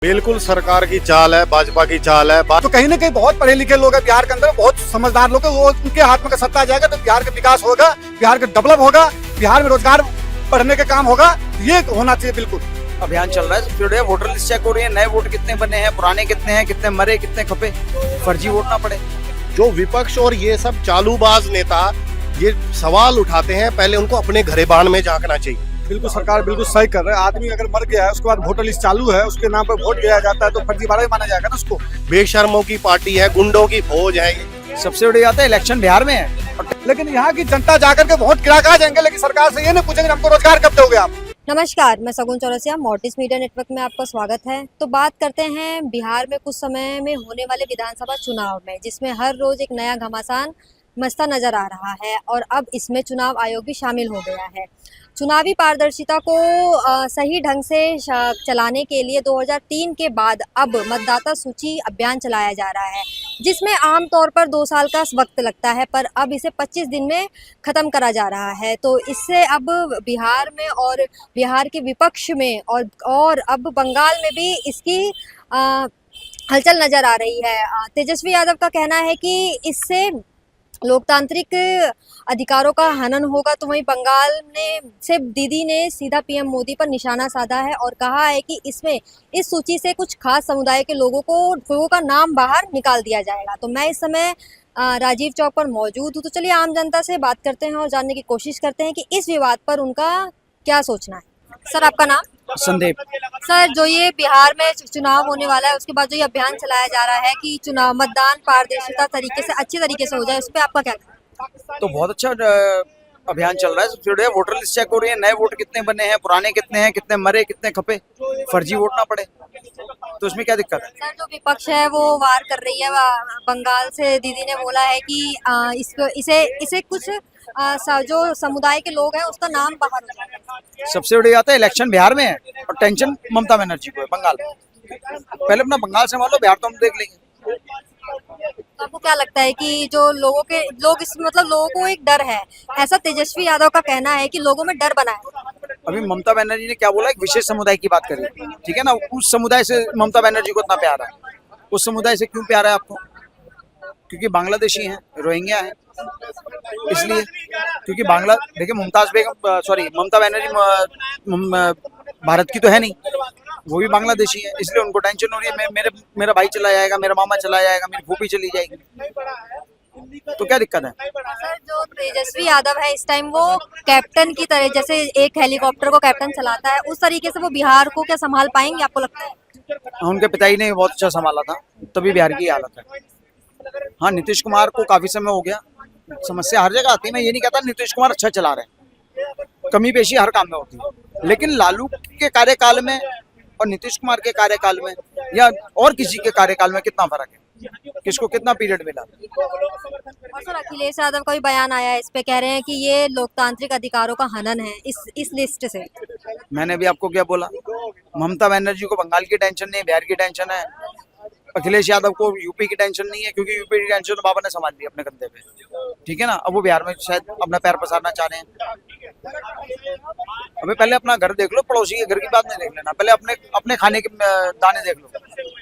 बिल्कुल सरकार की चाल है, भाजपा की चाल है। तो कहीं ना कहीं बहुत पढ़े लिखे लोग हैं बिहार के अंदर, बहुत समझदार लोग हैं, वो उनके हाथ में अगर सत्ता आ जाएगा तो बिहार का विकास होगा, बिहार का डेवलप होगा, बिहार में रोजगार बढ़ने का काम होगा। ये होना चाहिए बिल्कुल। अभियान चल रहा है, सबसे बढ़िया वोटर लिस्ट चेक हो रही है, नए वोट कितने बने हैं, पुराने कितने हैं, कितने मरे, कितने खपे, फर्जी वोट ना पड़े। जो विपक्ष और ये सब चालूबाज नेता ये सवाल उठाते हैं, पहले उनको अपने घरेबान में झांकना चाहिए। बिल्कुल सरकार बिल्कुल सही कर रहा है। आदमी अगर मर गया है उसके बाद वोटर लिस्ट चालू है, उसके नाम पर वोट दिया जाता है तो फर्जीवाड़ा ही माना जाएगा ना उसको। बेशर्मों की पार्टी है, गुंडों की फौज है ये। सबसे बड़ी बात है इलेक्शन बिहार में है। लेकिन यहाँ की जनता जाकर के वोट गिरा कर जाएंगे, लेकिन सरकार से ये नहीं पूछेंगे हमको रोजगार कब दोगे आप। नमस्कार, मैं सगुन चौरसिया, मोर्टिस मीडिया नेटवर्क में आपका स्वागत है। तो बात करते हैं बिहार में कुछ समय में होने वाले विधानसभा चुनाव में, जिसमें हर रोज एक नया घमासान मचता नजर आ रहा है और अब इसमें चुनाव आयोग भी शामिल हो गया है। चुनावी पारदर्शिता को सही ढंग से चलाने के लिए 2003 के बाद अब मतदाता सूची अभियान चलाया जा रहा है, जिसमें आमतौर पर 2 साल का वक्त लगता है, पर अब इसे 25 दिन में ख़त्म करा जा रहा है। तो इससे अब बिहार में और बिहार के विपक्ष में और अब बंगाल में भी इसकी हलचल नज़र आ रही है। तेजस्वी यादव का कहना है कि इससे लोकतांत्रिक अधिकारों का हनन होगा। तो वहीं बंगाल से दीदी ने सीधा पीएम मोदी पर निशाना साधा है और कहा है कि इसमें इस सूची से कुछ खास समुदाय के लोगों का नाम बाहर निकाल दिया जाएगा। तो मैं इस समय राजीव चौक पर मौजूद हूँ, तो चलिए आम जनता से बात करते हैं और जानने की कोशिश करते हैं कि इस विवाद पर उनका क्या सोचना है। सर, आपका नाम? संदीप। सर, जो ये बिहार में चुनाव होने वाला है, उसके बाद जो ये अभियान चलाया जा रहा है कि चुनाव मतदान पारदर्शिता तरीके से अच्छे तरीके से हो जाए, उस पर आपका क्या कहना है? तो बहुत अच्छा अभियान चल रहा है, सबसे बढ़िया वोटर लिस्ट चेक हो रही है, नए वोट कितने बने हैं, पुराने कितने हैं, कितने मरे, कितने खपे, फर्जी वोट ना पड़े। तो इसमें क्या दिक्कत है? सर, जो विपक्ष है वो वार कर रही है। बंगाल से दीदी ने बोला है कि इसे कुछ जो समुदाय के लोग हैं उसका नाम बाहर हो जाएगा। सबसे बड़ी बात है इलेक्शन बिहार में है और टेंशन ममता बनर्जी को है बंगाल में। पहले अपना बंगाल से मान लो, बिहार तो हम देख लेंगे। तो आपको क्या लगता है कि जो लोगों को एक डर है, ऐसा तेजस्वी यादव का कहना है कि लोगों में डर बना है। अभी ममता बनर्जी ने क्या बोला, एक विशेष समुदाय की बात करी, ठीक है ना। उस समुदाय से ममता बनर्जी को इतना प्यार है, उस समुदाय से क्यों प्यार है आपको? क्योंकि बांग्लादेशी हैं, रोहिंग्या हैं, इसलिए। क्योंकि देखिए ममता बनर्जी भारत की तो है नहीं, वो भी बांग्लादेशी है, इसलिए उनको टेंशन हो रही है। मेरा भाई चला जाएगा, मेरा मामा चला जाएगा, मेरी फूफी चली जाएगी, तो क्या दिक्कत है? सर, जो तेजस्वी यादव है इस टाइम वो कैप्टन की तरह, जैसे एक हेलीकॉप्टर को कैप्टन चलाता है, उस तरीके से वो बिहार को क्या संभाल पाएंगे, आपको लगता है? उनके पिताजी ने बहुत अच्छा संभाला था, तभी बिहार की हालत है। हाँ, नीतीश कुमार को काफी समय हो गया, समस्या हर जगह आती है। मैं ये नहीं कहता नीतीश कुमार अच्छा चला रहे हैं, कमी पेशी हर काम में होती है, लेकिन लालू के कार्यकाल में और नीतीश कुमार के कार्यकाल में या और किसी के कार्यकाल में कितना फर्क है, किसको कितना पीरियड मिला? और सर, अखिलेश यादव का भी बयान आया है, इस पे कह रहे हैं कि ये लोकतांत्रिक अधिकारों का हनन है इस लिस्ट से। मैंने भी आपको क्या बोला, ममता बनर्जी को बंगाल की टेंशन नहीं है, बिहार की टेंशन है। अखिलेश यादव को यूपी की टेंशन नहीं है, क्योंकि यूपी की टेंशन तो बाबा ने संभाल ली अपने कंधे पे, ठीक है ना। अब वो बिहार में शायद अपना पैर पसारना चाह रहे हैं। अबे पहले अपना घर देख लो, पड़ोसी के घर की बात नहीं देख लेना। पहले अपने खाने के दाने देख लो,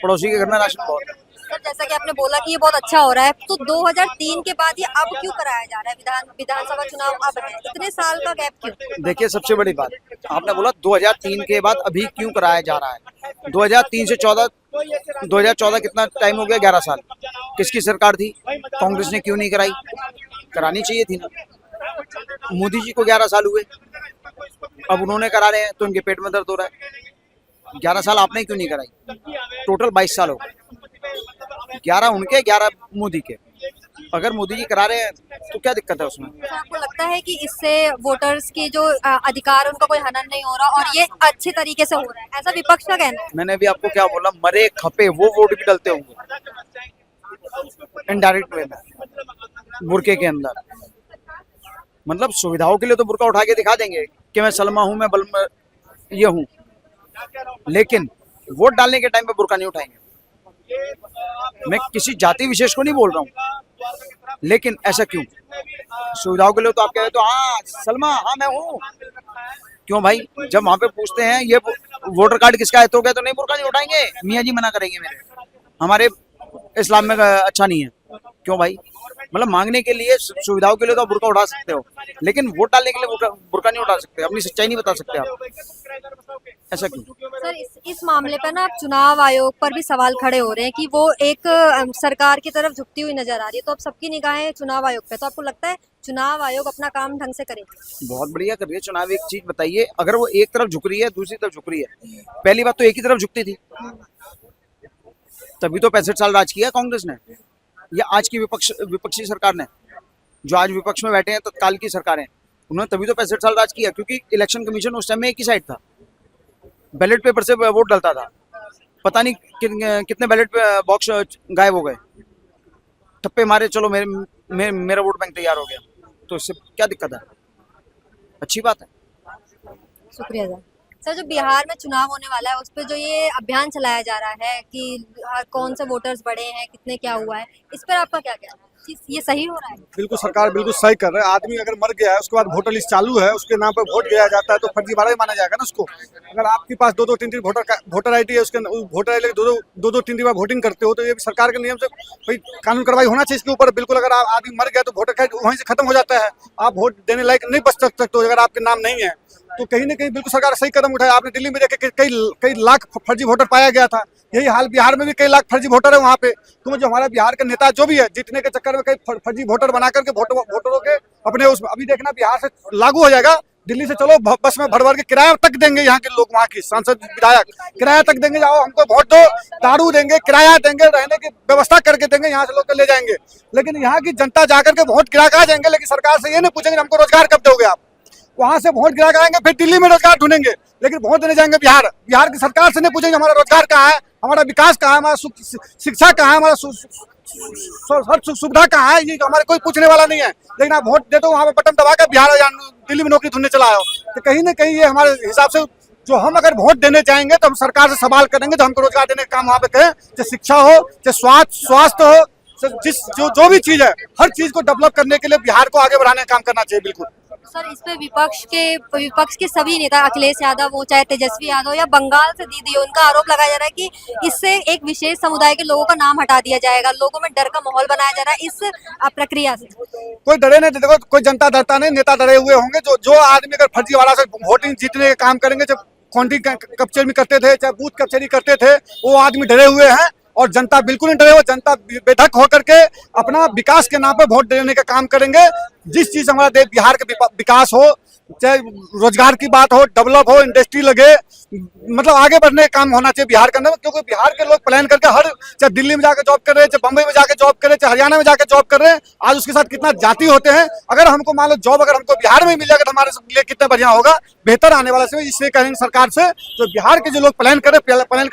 पड़ोसी के घर में राशन बहुत है। सर, जैसा कि आपने बोला कि ये बहुत अच्छा हो रहा है, तो 2003 के बाद ये अब क्यों कराया जा रहा है? विधानसभा चुनाव अब है, इतने साल का गैप क्यों? देखिए, सबसे बड़ी बात आपने बोला 2003 के बाद अभी क्यों कराया जा रहा है। 2003 से 2014 कितना टाइम हो गया? 11 साल। किसकी सरकार थी? कांग्रेस ने क्यों नहीं कराई? करानी चाहिए थी ना। मोदी जी को 11 साल हुए, अब उन्होंने करा रहे हैं तो उनके पेट में दर्द हो रहा है। 11 साल आपने क्यों नहीं कराई? टोटल 22 साल हो गए, 11 उनके, 11 मोदी के। अगर मोदी जी करा रहे हैं तो क्या दिक्कत है उसमें? तो आपको लगता है कि इससे वोटर्स के जो अधिकार है उनका कोई हनन नहीं हो रहा और ये अच्छे तरीके से हो रहा है, ऐसा विपक्ष का कहना है? मैंने भी आपको क्या बोला, मरे खपे वो वोट भी डलते होंगे इनडायरेक्ट वे में, बुरके के अंदर। मतलब सुविधाओं के लिए तो बुरका उठा के दिखा देंगे कि मैं सलमा हूं, मैं ये हूं, लेकिन वोट डालने के टाइम पे बुरका नहीं उठाएंगे। मैं किसी जाति विशेष को नहीं बोल रहा हूं, लेकिन ऐसा क्यों? सुविधाओं के लिए तो आप कह रहे तो हाँ सलमा, हाँ मैं हूँ, क्यों भाई? जब वहां पे पूछते हैं ये वोटर कार्ड किसका है, तो क्या तो नहीं बुर्का नहीं उठाएंगे, मियाँ जी मना करेंगे मेरे, हमारे इस्लाम में अच्छा नहीं है। क्यों भाई? मतलब मांगने के लिए सुविधाओं के लिए तो बुर्का उठा सकते हो, लेकिन वोट डालने के लिए बुर्का नहीं उठा सकते, अपनी सच्चाई नहीं बता सकते आप। ऐसा क्यों? सर इस मामले पर ना आप चुनाव आयोग पर भी सवाल खड़े हो रहे हैं कि वो एक सरकार की तरफ झुकती हुई नजर आ रही है, तो अब सबकी निगाहें चुनाव आयोग पे, तो आपको लगता है चुनाव आयोग अपना काम ढंग से करे? बहुत बढ़िया कर रही है चुनाव। एक चीज बताइए, अगर वो एक तरफ झुक रही है, दूसरी तरफ झुक रही है, पहली बात तो एक ही तरफ झुकती थी, तभी तो 65 साल राज किया कांग्रेस ने, या आज की विपक्षी सरकार ने, जो आज विपक्ष में बैठे हैं तत्काल की सरकारें, उन्होंने तभी तो 65 साल राज किया, क्योंकि इलेक्शन कमीशन उस टाइम में एक ही साइड था, बैलेट पेपर से वोट डलता था, पता नहीं कितने बैलेट बॉक्स गायब हो गए, ठप्पे मारे, चलो मेरा वोट बैंक तैयार हो गया, तो इससे क्या दिक्कत है? अच्छी बात है। शुक्रिया सर। जो बिहार में चुनाव होने वाला है उस पर जो ये अभियान चलाया जा रहा है कि कौन से वोटर्स बढ़े हैं, कितने क्या हुआ है, इस पर आपका क्या कहना है? ये सही हो रहा है? बिल्कुल, सरकार बिल्कुल सही कर रहा है। आदमी अगर मर गया है उसके बाद वोटर लिस्ट चालू है, उसके नाम पर वोट दिया जाता है तो फर्जीवाड़ा ही माना जाएगा ना उसको। अगर आपके पास 2-2-3-3 वोटर आईडी है, उसके वोटर आईडी 2-2-3 बार वोटिंग करते हो, तो ये भी सरकार के नियम से भाई कानून कार्रवाई होना चाहिए इसके ऊपर। बिल्कुल, अगर आदमी मर गया तो वोटर कार्ड वहीं से खत्म हो जाता है, आप वोट देने लायक नहीं बच सकते तो अगर आपके नाम नहीं है तो कहीं ना कहीं बिल्कुल सरकार सही कदम उठाया। आपने दिल्ली में देखे कई लाख फर्जी वोटर पाया गया था, यही हाल बिहार में भी कई लाख फर्जी वोटर है वहाँ पे। तो जो हमारा बिहार का नेता जो भी है, जीतने के चक्कर में कई फर्जी वोटर बना करके वोटरों के अपने उसमें अभी देखना बिहार से लागू हो जाएगा। दिल्ली से चलो बस में भर के किराया तक देंगे, यहाँ के लोग, वहाँ की सांसद विधायक किराया तक देंगे, जाओ हमको वोट दो, दारू देंगे, किराया देंगे, रहने की व्यवस्था करके देंगे, यहाँ से लोग ले जाएंगे। लेकिन यहाँ की जनता जाकर के वोट गिरा कर आ जाएंगे, लेकिन सरकार से ये नहीं पूछेंगे हमको रोजगार कब दोगे आप। वहां से वोट गिरा कर आएंगे, फिर दिल्ली में रोजगार ढूंढेंगे, लेकिन वोट देने जाएंगे बिहार की सरकार से नहीं पूछेंगे हमारा रोजगार कहाँ है, हमारा विकास कहाँ है, हमारा शिक्षा कहाँ है, हमारा सुविधा कहाँ है, ये हमारे कोई पूछने वाला नहीं है। लेकिन आप वोट दे दो, वहाँ पे बटन दबा कर बिहार दिल्ली में नौकरी ढूंढने चला आओ, तो कहीं ना कहीं ये हमारे हिसाब से जो हम अगर वोट देने जाएंगे तो हम सरकार से सवाल करेंगे, तो हमको रोजगार देने का काम वहाँ पे करें, चाहे शिक्षा हो, चाहे स्वास्थ्य हो, जो भी चीज है, हर चीज को डेवलप करने के लिए बिहार को आगे बढ़ाने का काम करना चाहिए। बिल्कुल सर, इस पे विपक्ष के सभी नेता, अखिलेश यादव हो चाहे तेजस्वी यादव या बंगाल से दीदी हो, उनका आरोप लगाया जा रहा है कि इससे एक विशेष समुदाय के लोगों का नाम हटा दिया जाएगा, लोगों में डर का माहौल बनाया जा रहा है इस प्रक्रिया से। कोई डरे नहीं, देखो कोई जनता डरता नहीं, नेता डरे हुए होंगे। जो आदमी अगर फर्जीवाड़ा से वोटिंग जीतने के काम करेंगे, जब काउंटिंग कचहरी करते थे, चाहे बूथ कचहरी करते थे, वो आदमी डरे हुए हैं। और जनता बिल्कुल नहीं डरे हुए, जनता बेधक होकर के अपना विकास के नाम पर वोट देने का काम करेंगे। जिस चीज हमारा देश बिहार का विकास हो, चाहे रोजगार की बात हो, डेवलप हो, इंडस्ट्री लगे, मतलब आगे बढ़ने का काम होना चाहिए बिहार के अंदर। क्योंकि बिहार के लोग प्लान करके चाहे दिल्ली में जाकर जॉब कर रहे हैं, चाहे बम्बई में जाकर जॉब कर रहे हैं, चाहे हरियाणा में जाकर जॉब कर रहे हैं, आज उसके साथ कितना जाति होते हैं। अगर हमको मान लो जॉब अगर हमको बिहार में मिल जाएगा तो हमारे लिए कितना बढ़िया होगा, बेहतर आने वाला से। इसलिए कहेंगे सरकार से, तो बिहार के जो लोग प्लान कर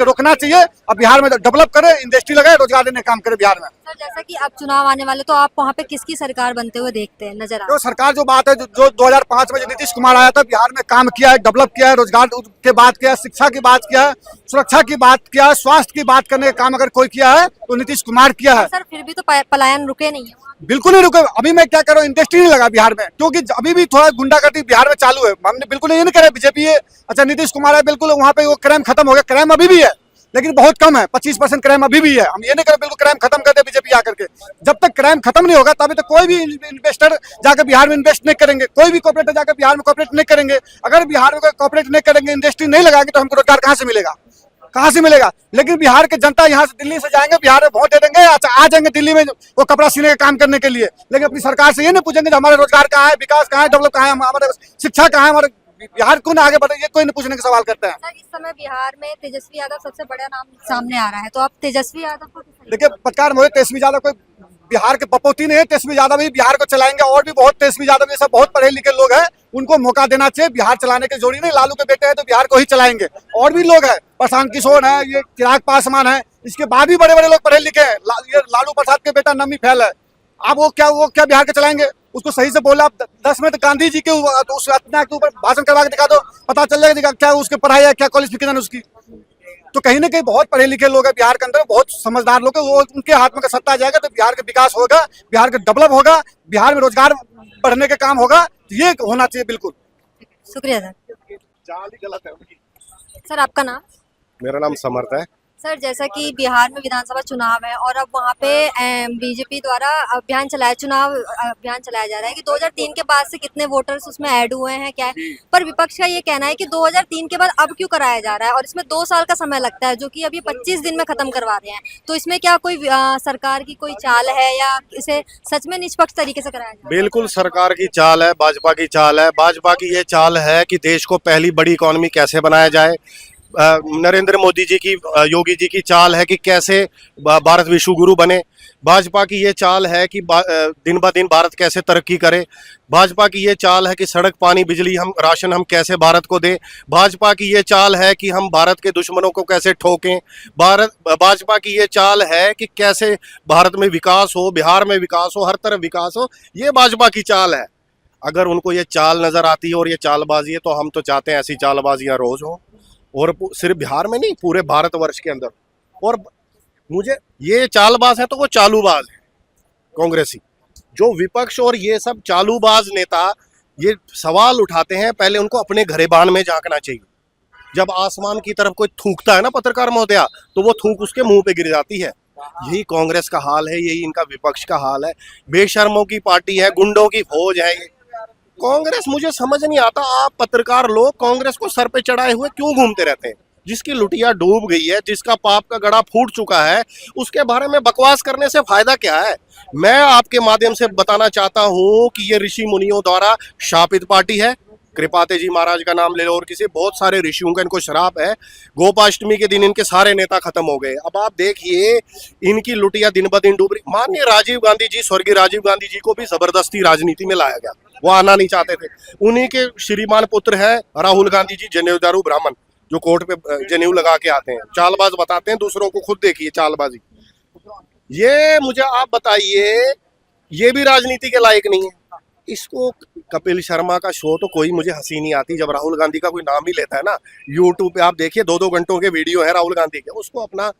रोकना चाहिए, अब बिहार में डेवलप करे, इंडस्ट्री लगाए, रोजगार देने का काम करे बिहार में। सर, जैसा कि अब चुनाव आने वाले, तो आप वहाँ पे किसकी सरकार बनते हुए देखते हैं, नजर आ? तो सरकार जो बात है, जो 2005 में जो नीतीश कुमार आया था, बिहार में काम किया है, डेवलप किया है, रोजगार के बात किया है, शिक्षा की बात किया है, सुरक्षा की बात किया है, स्वास्थ्य की बात करने का काम अगर कोई किया है तो नीतीश कुमार किया है। सर, फिर भी तो पलायन रुके नहीं है। बिल्कुल नहीं रुके। अभी मैं क्या करूँ, इंडस्ट्री नहीं लगा बिहार में, क्योंकि अभी भी थोड़ा गुंडागर्दी बिहार में चालू है। हमने बिल्कुल ये नहीं करा बीजेपी है, अच्छा नीतीश कुमार है, बिल्कुल वहाँ पे वो क्राइम खत्म हो गया। क्राइम अभी भी है लेकिन बहुत कम है, 25% क्राइम अभी भी है। हम ये नहीं करें बिल्कुल क्राइम खत्म कर दे बीजेपी आकर के। जब तक क्राइम खत्म नहीं होगा तभी तक कोई भी इन्वेस्टर जाकर बिहार में इन्वेस्ट नहीं करेंगे, कोई भी कॉर्पोरेटर जाकर बिहार में कॉर्पोरेट नहीं करेंगे। अगर बिहार में कॉर्पोरेट नहीं करेंगे, इंडस्ट्री नहीं लगाएंगे तो हमको रोजगार कहाँ से मिलेगा, कहाँ से मिलेगा? लेकिन बिहार के जनता यहाँ से दिल्ली से जाएंगे, बिहार में वोट दे देंगे, अच्छा आ जाएंगे दिल्ली में वो कपड़ा सीने का काम करने के लिए, लेकिन अपनी सरकार से ये नहीं पूछेंगे हमारे रोजगार कहाँ है, विकास कहाँ है, डेवलप कहाँ है, हमारे शिक्षा कहाँ है, हमारे बिहार को ना आगे बढ़े, ये कोई नहीं पूछने का सवाल करता है। सर, इस समय बिहार में तेजस्वी यादव सबसे बड़ा नाम सामने आ रहा है, तो आप तेजस्वी यादव को? देखिए पत्रकार मोदी, तेजस्वी यादव कोई बिहार के बपोती नहीं है, तेजस्वी यादव ही बिहार को चलाएंगे। और भी बहुत तेजस्वी यादव जैसे बहुत पढ़े लिखे लोग हैं, उनको मौका देना चाहिए। बिहार चलाने की जोड़ी नहीं, लालू के बेटे हैं तो बिहार को ही चलाएंगे। और भी लोग हैं, प्रशांत किशोर है, ये चिराग पासवान है, इसके बाद भी बड़े बड़े लोग पढ़े लिखे हैं। ये लालू प्रसाद के बेटा नमी फैल है, अब वो क्या बिहार के चलाएंगे? उसको सही से बोला, आप 10 मिनट गांधी जी के उस घटना के ऊपर भाषण करवा के दिखा दो, पता चल जाएगा क्या उसकी पढ़ाई है, क्या क्वालिफिकेशन उसकी। तो कहीं ना कहीं बहुत पढ़े लिखे लोग हैं बिहार के अंदर, बहुत समझदार लोग हैं, वो उनके हाथ में सत्ता आ जाएगा तो बिहार का विकास होगा, बिहार का डेवलप होगा, बिहार में रोजगार बढ़ने का काम होगा। ये होना चाहिए। बिल्कुल, शुक्रिया सर। चाल ही गलत है उनकी। सर आपका नाम? मेरा नाम समर्थ है। सर जैसा कि बिहार में विधानसभा चुनाव है और अब वहाँ पे बीजेपी द्वारा चुनाव अभियान चलाया जा रहा है कि 2003 के बाद से कितने वोटर्स उसमें ऐड हुए हैं क्या है, पर विपक्ष का ये कहना है कि 2003 के बाद अब क्यों कराया जा रहा है और इसमें 2 साल का समय लगता है जो कि अभी 25 दिन में खत्म करवा रहे हैं, तो इसमें क्या कोई सरकार की कोई चाल है या इसे सच में निष्पक्ष तरीके से कराया जा रहा है? बिल्कुल सरकार की चाल है, भाजपा की चाल है। भाजपा की ये चाल है कि देश को पहली बड़ी इकॉनमी कैसे बनाया जाए। नरेंद्र मोदी जी की, योगी जी की चाल है कि कैसे भारत विश्व गुरु बने। भाजपा की ये चाल है कि दिन ब दिन भारत कैसे तरक्की करे। भाजपा की ये चाल है कि सड़क, पानी, बिजली, हम राशन हम कैसे भारत को दें। भाजपा की ये चाल है कि हम भारत के दुश्मनों को कैसे ठोकें। भाजपा की ये चाल है कि कैसे भारत में विकास हो, बिहार में विकास हो, हर तरफ विकास हो। ये भाजपा की चाल है। अगर उनको ये चाल नजर आती है और ये चालबाजी है, तो हम तो चाहते हैं ऐसी चालबाजियां रोज हो, और सिर्फ बिहार में नहीं, पूरे भारतवर्ष के अंदर। और मुझे ये चालबाज है तो वो चालूबाज है कांग्रेसी। जो विपक्ष और ये सब चालूबाज नेता ये सवाल उठाते हैं, पहले उनको अपने घरेबान में झांकना चाहिए। जब आसमान की तरफ कोई थूकता है ना पत्रकार महोदया, तो वो थूक उसके मुंह पे गिर जाती है। यही कांग्रेस का हाल है, यही इनका विपक्ष का हाल है। बेशर्मों की पार्टी है, गुंडों की फौज है ये कांग्रेस। मुझे समझ नहीं आता, आप पत्रकार लोग कांग्रेस को सर पे चढ़ाए हुए क्यों घूमते रहते हैं? जिसकी लुटिया डूब गई है, जिसका पाप का गड़ा फूट चुका है, उसके बारे में बकवास करने से फायदा क्या है? मैं आपके माध्यम से बताना चाहता हूं कि ये ऋषि मुनियों द्वारा शापित पार्टी है। कृपाते जी महाराज का नाम ले लो और किसी बहुत सारे ऋषियों का इनको श्राप है। गोपाष्टमी के दिन इनके सारे नेता खत्म हो गए। अब आप देखिए इनकी लुटिया दिन ब दिन डूब रही। माननीय राजीव गांधी जी, स्वर्गीय राजीव गांधी जी को भी जबरदस्ती राजनीति में लाया गया, वो आना नहीं चाहते थे। उन्हीं के श्रीमान पुत्र है राहुल गांधी जी, जनेऊदारू ब्राह्मण, जो कोर्ट पे जनेऊ लगा के आते हैं, चालबाज बताते हैं दूसरों को। खुद देखिए चालबाजी। ये मुझे आप बताइए, ये भी राजनीति के लायक नहीं है। इसको कपिल शर्मा का शो तो कोई मुझे हंसी नहीं आती जब राहुल गांधी का कोई नाम ही लेता है ना। यूट्यूब पे आप देखिए 2-2 घंटों के वीडियो है राहुल गांधी के। उसको अपना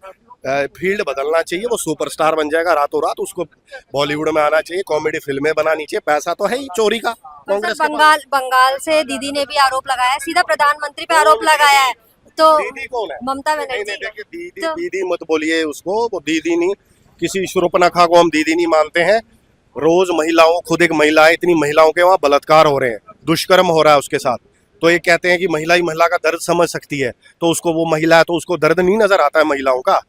फील्ड बदलना चाहिए, वो सुपरस्टार बन जाएगा रातों रात। उसको बॉलीवुड में आना चाहिए, कॉमेडी फिल्में बनानी चाहिए। पैसा तो है ही चोरी का कांग्रेस के पास। बंगाल से दीदी ने भी आरोप लगाया है, सीधा प्रधानमंत्री पे आरोप लगाया है। तो दीदी कौन है? ममता नहीं, बनर्जी। देखिए दीदी तो दीदी मत बोलिए उसको, वो दीदी नहीं। किसी शूर्पणखा को हम दीदी नहीं मानते हैं। रोज महिलाओं, खुद एक महिला है, इतनी महिलाओं के वहाँ बलात्कार हो रहे हैं, दुष्कर्म हो रहा है उसके साथ। तो ये कहते हैं कि महिला ही महिला का दर्द समझ सकती है, तो उसको, वो महिला है तो उसको दर्द नहीं नजर आता है महिलाओं का?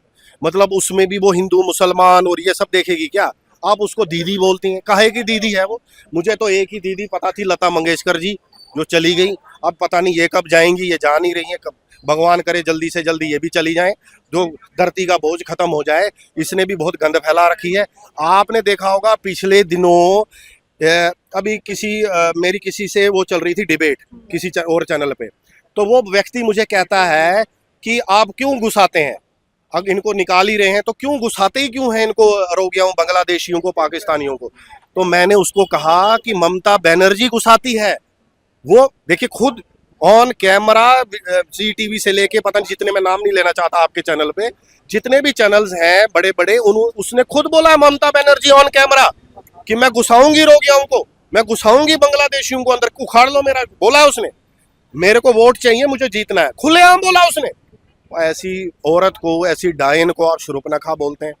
मतलब उसमें भी वो हिंदू, मुसलमान और ये सब देखेगी क्या? आप उसको दीदी बोलती हैं, काहे की दीदी है वो? मुझे तो एक ही दीदी पता थी, लता मंगेशकर जी, जो चली गई। अब पता नहीं ये कब जाएंगी, ये जा नहीं रही है। कब, भगवान करे जल्दी से जल्दी ये भी चली जाएं, जो धरती का बोझ खत्म हो जाए। इसने भी बहुत गंद फैला रखी है। आपने देखा होगा पिछले दिनों अभी मेरी किसी से वो चल रही थी डिबेट किसी और चैनल पे, तो वो व्यक्ति मुझे कहता है कि आप क्यों घुसाते हैं, अब इनको निकाल ही रहे हैं तो क्यों घुसाते ही क्यों हैं इनको, रोगियों, बांग्लादेशियों को, पाकिस्तानियों को? तो मैंने उसको कहा कि ममता बनर्जी घुसाती है। वो देखिए खुद ऑन कैमरा, CTV से लेके पता नहीं जितने, मैं नाम नहीं लेना चाहता आपके चैनल पे, जितने भी चैनल्स हैं बड़े बड़े, उसने खुद बोला है ममता बनर्जी ऑन कैमरा कि मैं घुसाऊंगी रोगियों को, मैं घुसाऊंगी बांग्लादेशियों को अंदर, उखाड़ लो मेरा। बोला उसने, मेरे को वोट चाहिए, मुझे जीतना है, खुलेआम बोला उसने। ऐसी औरत को, ऐसी डायन को आप शूर्पणखा बोलते हैं?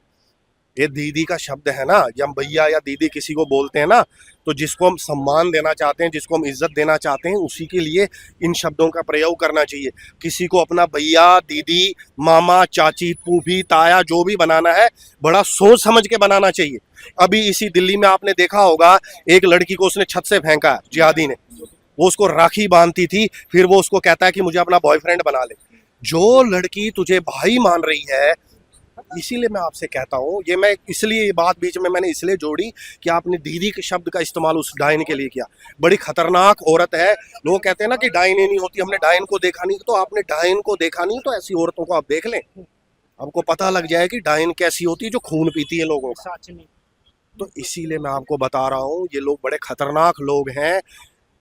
ये दीदी का शब्द है ना, या भैया या दीदी किसी को बोलते हैं ना, तो जिसको हम सम्मान देना चाहते हैं, जिसको हम इज्जत देना चाहते हैं, उसी के लिए इन शब्दों का प्रयोग करना चाहिए। किसी को अपना भैया, दीदी, मामा, चाची, फूफी, ताया जो भी बनाना है, बड़ा सोच समझ के बनाना चाहिए। अभी इसी दिल्ली में आपने देखा होगा, एक लड़की को उसने छत से फेंका है, जिहादी ने। वो उसको राखी बांधती थी, फिर वो उसको कहता है कि मुझे अपना बॉयफ्रेंड बना ले। जो लड़की तुझे भाई मान रही है, इसीलिए मैं आपसे कहता हूँ, ये मैं इसलिए, ये बात बीच में मैंने इसलिए जोड़ी कि आपने दीदी के शब्द का इस्तेमाल उस डायन के लिए किया। बड़ी खतरनाक औरत है। लोग कहते हैं ना कि डायन नहीं होती, हमने डायन को देखा नहीं, तो आपने डायन को देखा नहीं तो ऐसी औरतों को आप देख लें, आपको पता लग जाए कि डायन कैसी होती है, जो खून पीती है लोगों का। तो इसीलिए मैं आपको बता रहा हूँ, ये लोग बड़े खतरनाक लोग हैं।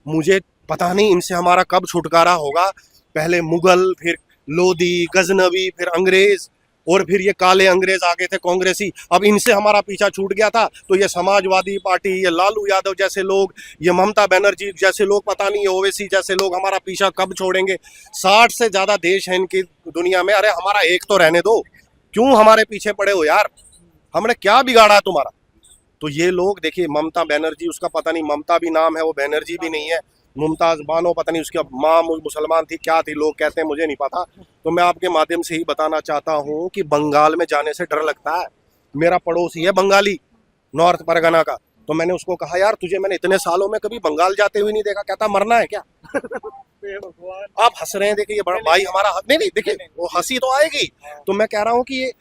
मुझे पता नहीं इनसे हमारा कब छुटकारा होगा। पहले मुगल, फिर लोधी, गजनवी, फिर अंग्रेज, और फिर ये काले अंग्रेज आ गए थे कांग्रेसी, अब इनसे हमारा पीछा छूट गया था, तो ये समाजवादी पार्टी, ये लालू यादव जैसे लोग, ये ममता बनर्जी जैसे लोग, पता नहीं ये ओवैसी जैसे लोग हमारा पीछा कब छोड़ेंगे। 60 से ज्यादा देश हैं इनकी दुनिया में, अरे हमारा एक तो रहने दो, क्यों हमारे पीछे पड़े हो यार, हमने क्या बिगाड़ा है तुम्हारा। तो ये लोग देखिए, ममता बनर्जी, उसका पता नहीं ममता भी नाम है, वो बनर्जी भी नहीं है, मुमताज बानो पता नहीं उसकी माँ मुसलमान थी क्या थी, लोग कहते हैं, मुझे नहीं पता। तो मैं आपके माध्यम से ही बताना चाहता हूँ कि बंगाल में जाने से डर लगता है। मेरा पड़ोसी है बंगाली, नॉर्थ परगना का, तो मैंने उसको कहा यार तुझे मैंने इतने सालों में कभी बंगाल जाते हुए नहीं देखा, कहता मरना है क्या। आप हंस रहे हैं, देखिए ये बड़ा भाई हमारा, नहीं नहीं देखिए वो हंसी तो आएगी। तो मैं कह रहा हूँ कि ये,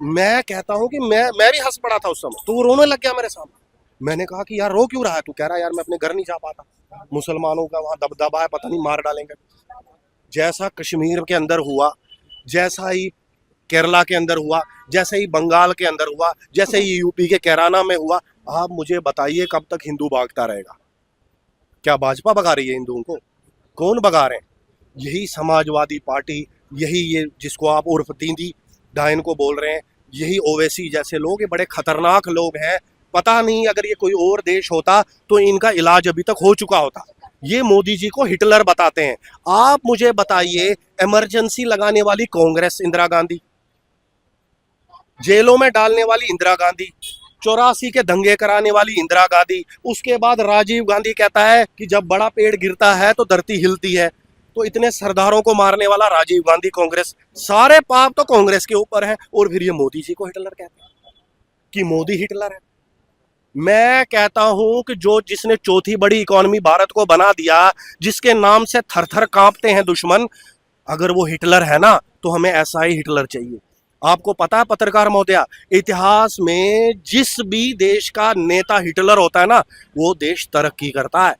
मैं कहता हूँ कि मैं भी हंस पड़ा था उस समय, तो वो रोने लग गया मेरे सामने। मैंने कहा कि यार रो क्यों रहा है तू, कह रहा है यार मैं अपने घर नहीं जा पाता, मुसलमानों का वहां दबदबा है, पता नहीं मार डालेंगे। जैसा कश्मीर के अंदर हुआ, जैसा ही केरला के अंदर हुआ, जैसे ही बंगाल के अंदर हुआ, जैसे ही यूपी के कैराना में हुआ, आप मुझे बताइए कब तक हिंदू भागता रहेगा। क्या भाजपा भगा रही है हिंदुओं को? कौन भगा रहे हैं? यही समाजवादी पार्टी, यही ये जिसको आप उर्फ दीदी डायन को बोल रहे हैं, यही ओवैसी जैसे लोग, ये बड़े खतरनाक लोग हैं। पता नहीं अगर ये कोई और देश होता तो इनका इलाज अभी तक हो चुका होता। ये मोदी जी को हिटलर बताते हैं। आप मुझे बताइए, इमरजेंसी लगाने वाली कांग्रेस इंदिरा गांधी, जेलों में डालने वाली इंदिरा गांधी, 84 के दंगे कराने वाली इंदिरा गांधी, उसके बाद राजीव गांधी कहता है कि जब बड़ा पेड़ गिरता है तो धरती हिलती है, तो इतने सरदारों को मारने वाला राजीव गांधी, कांग्रेस, सारे पाप तो कांग्रेस के ऊपर है। और फिर ये मोदी जी को हिटलर कहते हैं कि मोदी हिटलर है। मैं कहता हूं कि जिसने चौथी बड़ी इकोनॉमी भारत को बना दिया, जिसके नाम से थर थर कांपते हैं दुश्मन, अगर वो हिटलर है ना, तो हमें ऐसा ही हिटलर चाहिए। आपको पता है पत्रकार महोदया, इतिहास में जिस भी देश का नेता हिटलर होता है ना, वो देश तरक्की करता है।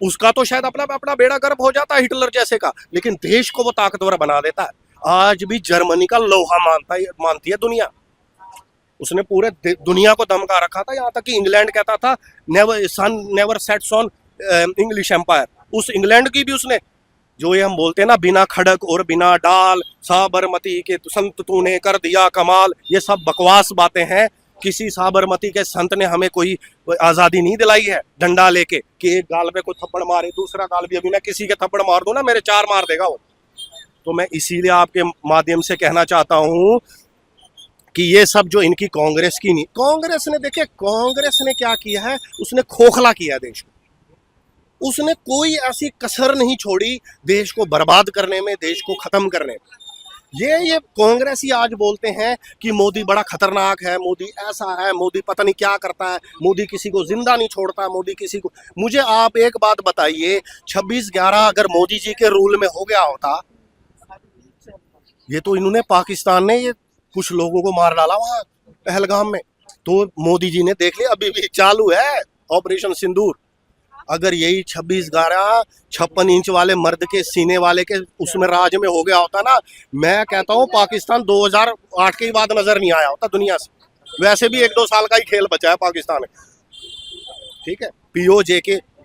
उसका तो शायद अपना बेड़ा गर्क हो जाता है हिटलर जैसे का, लेकिन देश को वो ताकतवर बना देता है। आज भी जर्मनी का लोहा मानती है दुनिया। उसने पूरे दुनिया को धमका रखा था, यहाँ तक कि इंग्लैंड कहता था never sets on English empire. उस इंग्लैंड की भी उसने, जो ये हम बोलते हैं ना, बिना खड़क और बिना डाल साबरमती के संत तूने कर दिया कमाल, ये सब बकवास बातें हैं। किसी साबरमती के संत ने हमें कोई आज़ादी नहीं दिलाई है डंडा लेके कि एक गाल पे कोई थप्पड़ मारे, दूसरा गाल भी, अभी मैं किसी के थप्पड़ मार दूं ना, मेरे 4 मार देगा वो। तो मैं इसीलिए आपके माध्यम से कहना चाहता हूं कि ये सब जो इनकी कांग्रेस की नहीं, कांग्रेस ने, देखिए कांग्रेस ने क्या किया है, उसने खोखला किया देश को। उसने कोई ऐसी कसर नहीं छोड़ी देश को बर्बाद करने में, देश को खत्म करने में। ये कांग्रेस ही आज बोलते हैं कि मोदी बड़ा खतरनाक है, मोदी ऐसा है, मोदी पता नहीं क्या करता है, मोदी किसी को जिंदा नहीं छोड़ता, मोदी किसी को। मुझे आप एक बात बताइए, 26/11 अगर मोदी जी के रूल में हो गया होता, ये तो इन्होंने, पाकिस्तान ने ये कुछ लोगों को मार डाला वहां पहलगाम में, तो मोदी जी ने देख लिया, अभी भी चालू है ऑपरेशन सिंदूर। अगर यही 26/11 56 इंच वाले मर्द के सीने वाले के उसमें राज में हो गया होता ना, मैं कहता हूं पाकिस्तान 2008 के बाद नजर नहीं आया होता दुनिया से। वैसे भी 1-2 साल का ही खेल बचा है पाकिस्तान में, ठीक है।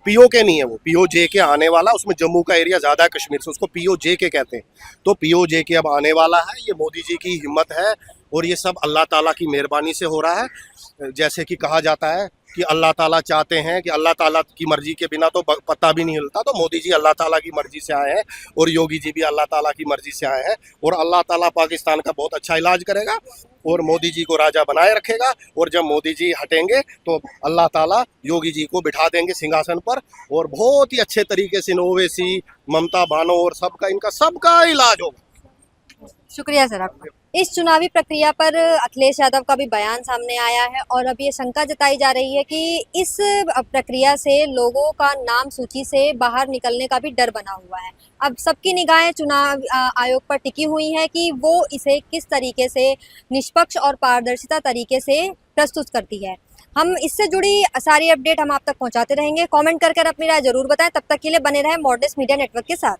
पीओके नहीं है वो, पीओजे के आने वाला, उसमें जम्मू का एरिया ज्यादा है कश्मीर से, उसको पीओजे के कहते हैं। तो पीओजे के अब आने वाला है। ये मोदी जी की हिम्मत है और ये सब अल्लाह ताला की मेहरबानी से हो रहा है। जैसे कि कहा जाता है कि अल्लाह ताला चाहते हैं कि अल्लाह ताला की मर्जी के बिना तो पत्ता भी नहीं हिलता, तो मोदी जी अल्लाह ताला की मर्जी से आए हैं और योगी जी भी अल्लाह ताला की मर्जी से आए हैं, और अल्लाह ताला पाकिस्तान का बहुत अच्छा इलाज करेगा और मोदी जी को राजा बनाए रखेगा। और जब मोदी जी हटेंगे तो अल्लाह ताला योगी जी को बिठा देंगे सिंहासन पर, और बहुत ही अच्छे तरीके से ओवैसी, ममता बानो और सबका इलाज होगा। शुक्रिया सर आपका। इस चुनावी प्रक्रिया पर अखिलेश यादव का भी बयान सामने आया है और अब ये शंका जताई जा रही है कि इस प्रक्रिया से लोगों का नाम सूची से बाहर निकलने का भी डर बना हुआ है। अब सबकी निगाहें चुनाव आयोग पर टिकी हुई है कि वो इसे किस तरीके से निष्पक्ष और पारदर्शिता तरीके से प्रस्तुत करती है। हम इससे जुड़ी सारी अपडेट हम आप तक पहुंचाते रहेंगे। कमेंट कर अपनी राय जरूर बताएं। तब तक के लिए बने रहें मॉडर्निस्ट मीडिया नेटवर्क के साथ।